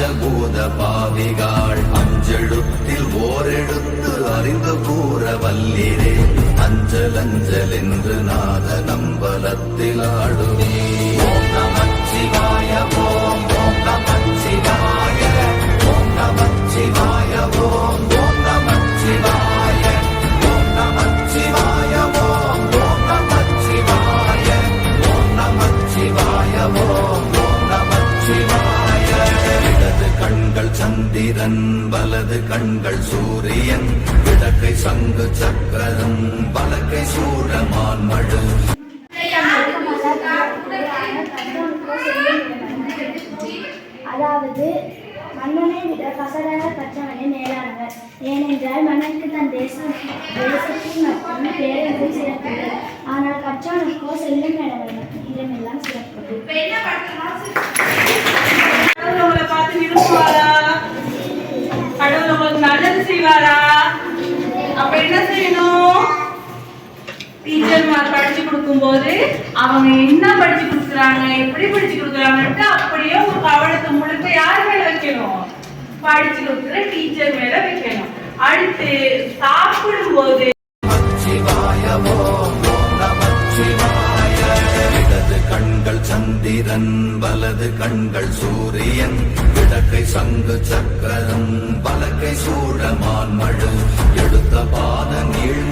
பஞ்சபூத பாவிகாள் அஞ்செழுத்தில் ஓரெழுத்து அறிந்து கூற வல்லிரே அஞ்சல் அஞ்சல் என்று நாத நம்பலத்தில் ஆடுவே ஓம் நமச்சிவாய ஓம் ஓம் நமச்சிவாய ஓம் நமச்சிவாய ஓம் ஓம் நமச்சிவாய ஓம் நமச்சிவாய ஓம் ஓம் நமச்சிவாய ஓம் நமச்சிவாய ஓம் ஓம் நமச்சிவாய இடது கண்கள் சந்திரன் வலது கண்கள் சூரியன் இடக்கை சங்கு சக்கரம் வலக்கை சூரமான் மழு அதாவது மன்னனை விட பசடர் கற்றவனே மேலானவர். ஏனென்றால் மன்னனுக்கு தன் தேசத்தின் மற்றும் பேரன்பு சிறப்புள்ளது. ஆனால் கற்றவனுக்கோ செல்லும் இடமெல்லாம் சிறப்புள்ளது. கடவுளை பார்த்து விரும்புவாரா? கடவுள் உங்களுக்கு நல்லது செய்வாரா? அப்ப என்ன செய்யணும்? டீச்சர்மார் படிச்சு கொடுக்கும் போது அவங்க என்ன படிச்சு கொடுக்குறாங்க, எப்படி படிச்சு கொடுக்குறாங்கன்ட்டு அப்படியே ஒரு கவனத்தை முழுக்க யார் மேல வைக்கணும்? படிச்சு கொடுக்குற டீச்சர் மேல வைக்கணும். அடுத்து சாப்பிடும் போது இடது கண்கள் சந்திரன் வலது கண்கள் சூரியன் இடக்கை சங்கு சக்கரம் வலக்கை சூழமான் மழு எடுத்த பாத நீள்